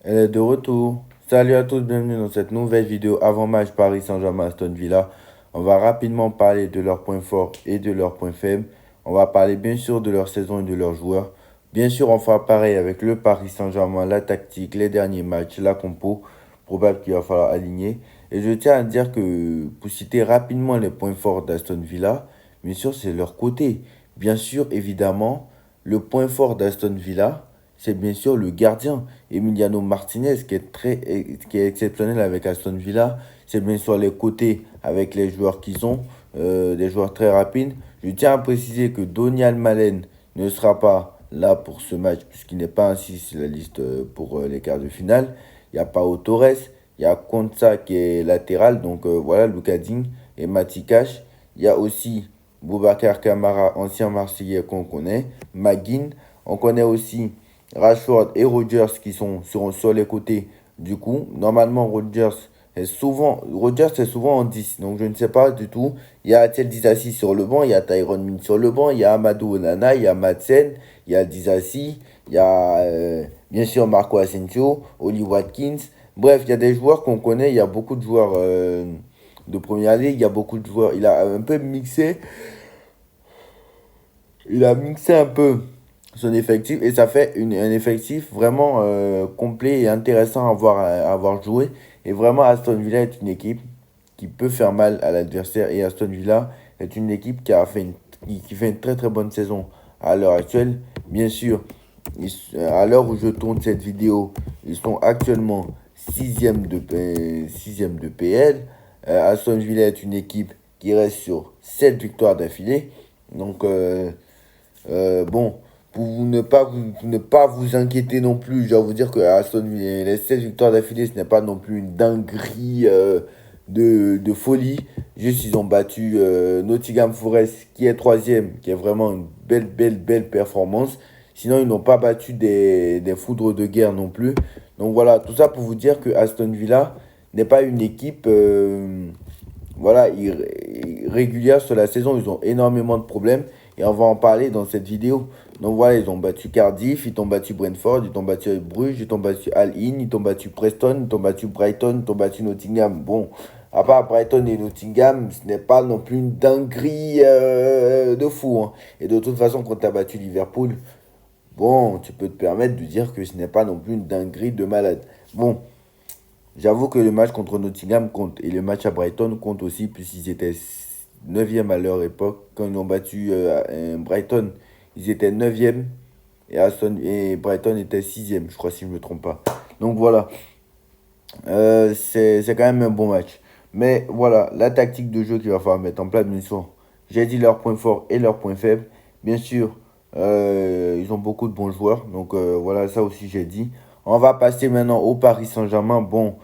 Elle est de retour. Salut à tous, bienvenue dans cette nouvelle vidéo avant-match Paris Saint-Germain-Aston Villa. On va rapidement parler de leurs points forts et de leurs points faibles. On va parler bien sûr de leur saison et de leurs joueurs. Bien sûr, on fera pareil avec le Paris Saint-Germain, la tactique, les derniers matchs, la compo. Probable qu'il va falloir aligner. Et je tiens à dire que pour citer rapidement les points forts d'Aston Villa, bien sûr, c'est leur côté. Bien sûr, évidemment, le point fort d'Aston Villa, c'est bien sûr le gardien. Emiliano Martinez, qui est exceptionnel avec Aston Villa. C'est bien sûr les côtés avec les joueurs qu'ils ont, des joueurs très rapides. Je tiens à préciser que Donial Malen ne sera pas là pour ce match, puisqu'il n'est pas ainsi sur la liste pour les quarts de finale. Il y a Pau Torres, il y a Konsa qui est latéral, donc voilà, Lucas Digne et Mati Cash. Il y a aussi Boubacar Kamara, ancien Marseillais qu'on connaît, Maguin. On connaît aussi Rashford et Rodgers qui seront sur les côtés. Du coup, normalement, Rodgers est souvent en 10. Donc, je ne sais pas du tout. Il y a Atiel Disassi sur le banc. Il y a Tyron Ming sur le banc. Il y a Amadou Onana. Il y a Madsen. Il y a Disassi. Il y a bien sûr Marco Asensio. Oli Watkins. Bref, il y a des joueurs qu'on connaît. Il y a beaucoup de joueurs de première ligue. Il y a beaucoup de joueurs. Il a un peu mixé. Il a mixé un peu son effectif et ça fait un effectif vraiment complet et intéressant à voir jouer. Et vraiment, Aston Villa est une équipe qui peut faire mal à l'adversaire et Aston Villa est une équipe qui fait une très très bonne saison à l'heure actuelle. Bien sûr, à l'heure où je tourne cette vidéo, ils sont actuellement sixième de PL. Aston Villa est une équipe qui reste sur 7 victoires d'affilée. Donc, bon, pour ne pas vous inquiéter non plus, je dois vous dire que Aston Villa, les 16 victoires d'affilée, ce n'est pas non plus une dinguerie de folie. Juste, ils ont battu Nottingham Forest, qui est troisième, qui est vraiment une belle performance. Sinon, ils n'ont pas battu des foudres de guerre non plus. Donc voilà, tout ça pour vous dire que Aston Villa n'est pas une équipe voilà, régulière sur la saison. Ils ont énormément de problèmes. Et on va en parler dans cette vidéo. Donc voilà, ils ont battu Cardiff, ils ont battu Brentford, ils ont battu Bruges, ils ont battu Al Hill, ils ont battu Preston, ils ont battu Brighton, ils ont battu Nottingham. Bon, à part Brighton et Nottingham, ce n'est pas non plus une dinguerie de fou, hein. Et de toute façon, quand tu as battu Liverpool, bon, tu peux te permettre de dire que ce n'est pas non plus une dinguerie de malade. Bon, j'avoue que le match contre Nottingham compte et le match à Brighton compte aussi, puisqu'ils étaient neuvième à leur époque. Quand ils ont battu Brighton, ils étaient neuvième et Brighton était sixième, je crois, si je ne me trompe pas. Donc voilà, c'est quand même un bon match. Mais voilà, la tactique de jeu qu'il va falloir mettre en place, bien sûr. J'ai dit leurs points forts et leurs points faibles. Bien sûr, ils ont beaucoup de bons joueurs. Donc voilà, ça aussi j'ai dit. On va passer maintenant au Paris Saint-Germain. Bon,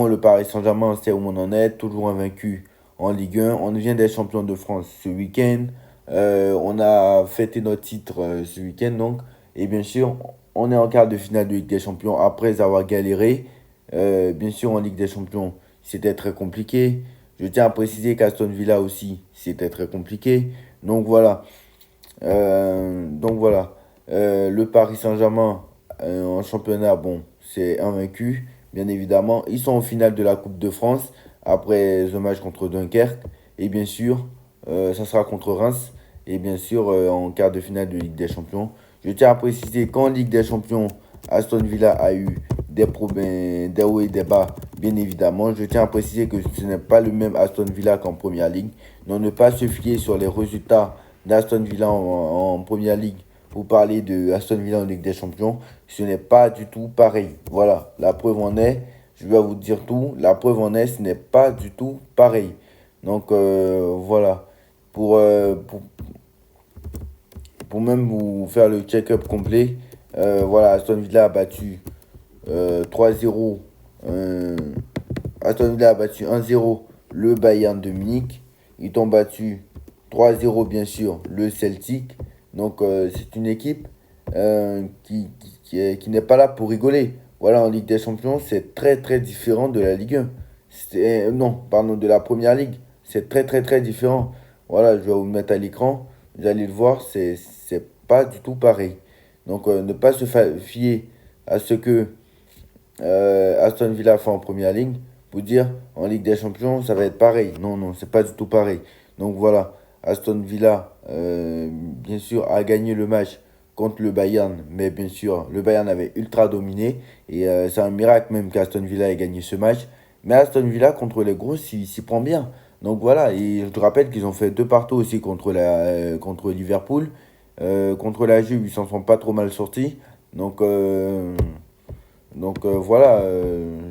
le Paris Saint-Germain, on sait où on en est. Toujours invaincu en Ligue 1. On vient des champions de France ce week-end. On a fêté notre titre ce week-end, donc. Et bien sûr, on est en quart de finale de Ligue des Champions après avoir galéré. Bien sûr, en Ligue des Champions, c'était très compliqué. Je tiens à préciser qu'Aston Villa aussi, c'était très compliqué. Donc voilà. Donc voilà. Le Paris Saint-Germain en championnat, bon, c'est invaincu, bien évidemment. Ils sont en finale de la Coupe de France après ce match contre Dunkerque. Et bien sûr, ça sera contre Reims. Et bien sûr, en quart de finale de Ligue des Champions. Je tiens à préciser qu'en Ligue des Champions, Aston Villa a eu des problèmes, des hauts et des bas, bien évidemment. Je tiens à préciser que ce n'est pas le même Aston Villa qu'en Première Ligue. Donc ne pas se fier sur les résultats d'Aston Villa en Première Ligue pour parler de Aston Villa en Ligue des Champions. Ce n'est pas du tout pareil. Voilà, la preuve en est, je vais vous dire tout, la preuve en est, ce n'est pas du tout pareil. Donc voilà, pour, euh, pour, pour même vous faire le check-up complet, voilà, Aston Villa a battu 3-0. Aston Villa a battu 1-0 le Bayern de Munich. Ils ont battu 3-0 bien sûr le Celtic. Donc c'est une équipe qui n'est pas là pour rigoler. Voilà, en Ligue des Champions, c'est très très différent de la Ligue 1. Non, pardon, de la Première Ligue. C'est très très très différent. Voilà, je vais vous le mettre à l'écran. Vous allez le voir, c'est pas du tout pareil. Donc ne pas se fier à ce que Aston Villa fait en première ligne, pour dire en Ligue des Champions, ça va être pareil. Non, non, c'est pas du tout pareil. Donc voilà, Aston Villa, bien sûr, a gagné le match contre le Bayern, mais bien sûr, le Bayern avait ultra dominé. Et c'est un miracle même qu'Aston Villa ait gagné ce match. Mais Aston Villa, contre les gros, s'y prend bien. Donc voilà, et je te rappelle qu'ils ont fait 2 partout aussi contre Liverpool. Contre la Juve, ils s'en sont pas trop mal sortis. Donc, voilà,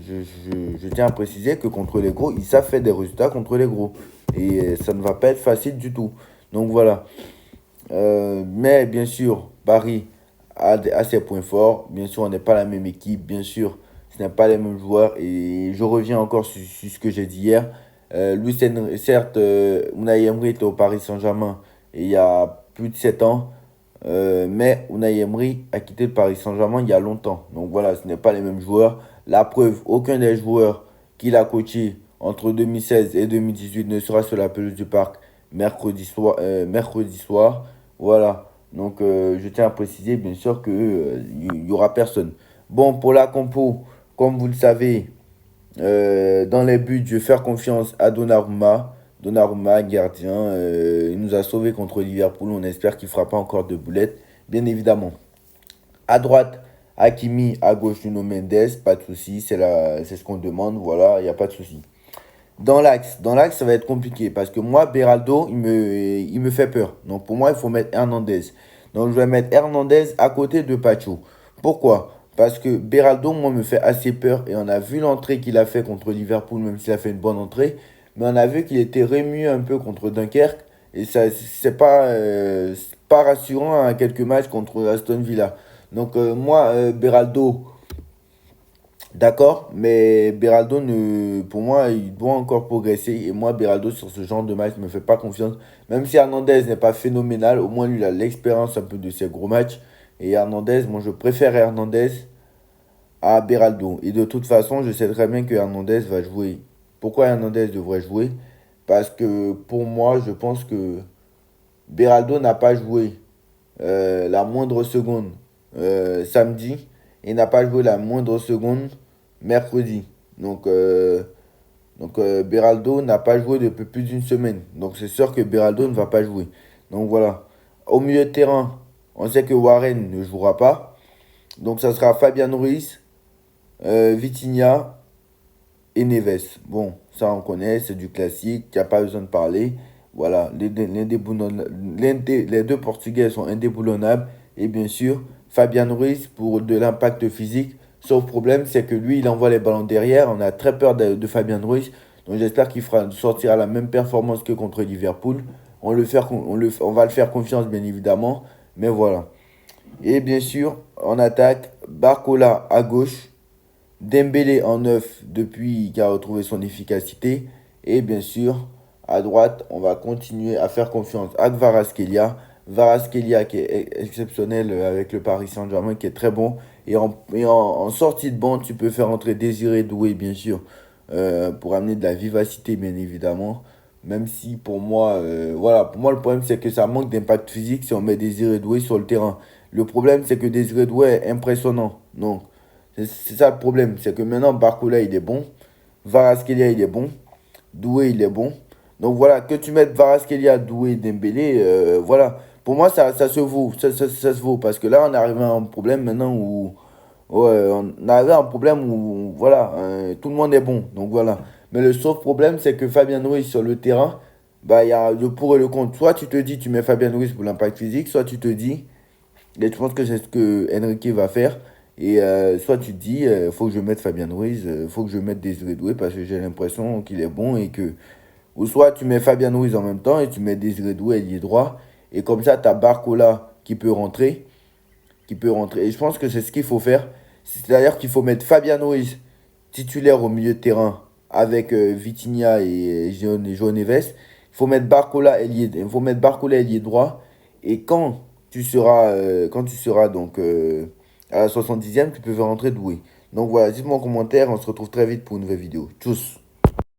je tiens à préciser que contre les gros, ils savent faire des résultats contre les gros. Et ça ne va pas être facile du tout. Donc voilà. Mais bien sûr, Paris a ses points forts. Bien sûr, on n'est pas la même équipe. Bien sûr, ce n'est pas les mêmes joueurs. Et je reviens encore sur ce que j'ai dit hier. Certes, Unai Emery était au Paris Saint-Germain il y a plus de 7 ans. Mais Unai Emery a quitté le Paris Saint-Germain il y a longtemps. Donc voilà, ce n'est pas les mêmes joueurs. La preuve, aucun des joueurs qu'il a coaché entre 2016 et 2018 ne sera sur la pelouse du parc mercredi soir. Voilà. Donc je tiens à préciser bien sûr qu'il n'y aura personne. Bon, pour la compo, comme vous le savez, dans les buts, je vais faire confiance à Donnarumma. Donnarumma, gardien, il nous a sauvés contre Liverpool. On espère qu'il ne fera pas encore de boulettes, bien évidemment. À droite, Hakimi, à gauche, Nuno Mendes, pas de souci, c'est ce qu'on demande, voilà, il n'y a pas de souci. Dans l'axe, ça va être compliqué parce que moi, Beraldo, il me fait peur. Donc pour moi, il faut mettre Hernandez. Donc je vais mettre Hernandez à côté de Pacho. Pourquoi? Parce que Beraldo, moi, me fait assez peur et on a vu l'entrée qu'il a fait contre Liverpool, même s'il a fait une bonne entrée. Mais on a vu qu'il était remué un peu contre Dunkerque et ça, c'est pas rassurant à quelques matchs contre Aston Villa. Donc moi, Beraldo, d'accord, mais Beraldo, pour moi, il doit encore progresser. Et moi, Beraldo, sur ce genre de match, ne me fait pas confiance. Même si Hernandez n'est pas phénoménal, au moins, lui, il a l'expérience un peu de ces gros matchs. Et Hernandez, moi, je préfère Hernandez à Beraldo. Et de toute façon, je sais très bien que Hernandez va jouer. Pourquoi Hernandez devrait jouer? Parce que pour moi, je pense que Beraldo n'a pas joué la moindre seconde samedi et n'a pas joué la moindre seconde mercredi. Donc, Beraldo n'a pas joué depuis plus d'une semaine. Donc c'est sûr que Beraldo ne va pas jouer. Donc voilà. Au milieu de terrain, on sait que Warren ne jouera pas. Donc ça sera Fabian Ruiz, Vitinha et Neves. Bon, ça on connaît, c'est du classique, il n'y a pas besoin de parler. Voilà, les deux Portugais sont indéboulonnables. Et bien sûr, Fabian Ruiz pour de l'impact physique. Sauf problème, c'est que lui, il envoie les ballons derrière. On a très peur de Fabian Ruiz. Donc j'espère qu'il sortira la même performance que contre Liverpool. On va le faire confiance, bien évidemment. Mais voilà. Et bien sûr, en attaque, Barcola à gauche. Dembélé en neuf depuis qu'il a retrouvé son efficacité. Et bien sûr, à droite, on va continuer à faire confiance à Kvaratskhelia. Kvaratskhelia qui est exceptionnel avec le Paris Saint-Germain, qui est très bon. Et en sortie de banc, tu peux faire entrer Désiré Doué, bien sûr, pour amener de la vivacité, bien évidemment. Même si pour moi, voilà, pour moi, le problème, c'est que ça manque d'impact physique si on met Désiré Doué sur le terrain. Le problème, c'est que Désiré Doué est impressionnant. Donc, c'est ça le problème. C'est que maintenant, Barcola, il est bon. Kvaratskhelia, il est bon. Doué, il est bon. Donc voilà, que tu mettes Kvaratskhelia, Doué, Dembélé, voilà. Pour moi, ça se vaut. Ça se vaut. Parce que là, on arrive à un problème maintenant où. Ouais, on arrive à un problème où, voilà, tout le monde est bon. Donc voilà. Mais le sauf problème, c'est que Fabien Ruiz sur le terrain, bah, il y a le pour et le contre. Soit tu te dis, tu mets Fabien Ruiz pour l'impact physique, soit tu te dis, et je pense que c'est ce que Enrique va faire. Et soit tu te dis, faut que je mette Fabien Ruiz, faut que je mette Désiré Doué parce que j'ai l'impression qu'il est bon et que. Ou soit tu mets Fabien Ruiz en même temps et tu mets Désiré Doué ailier droit. Et comme ça, tu as Barcola qui peut rentrer. Qui peut rentrer. Et je pense que c'est ce qu'il faut faire. C'est-à-dire qu'il faut mettre Fabien Ruiz titulaire au milieu de terrain avec Vitinha et João Neves. Il faut mettre Barcola ailier droit. Et quand tu seras donc à la 70e, tu peux faire rentrer Doué. Donc voilà, dites-moi en commentaire, on se retrouve très vite pour une nouvelle vidéo. Tchuss.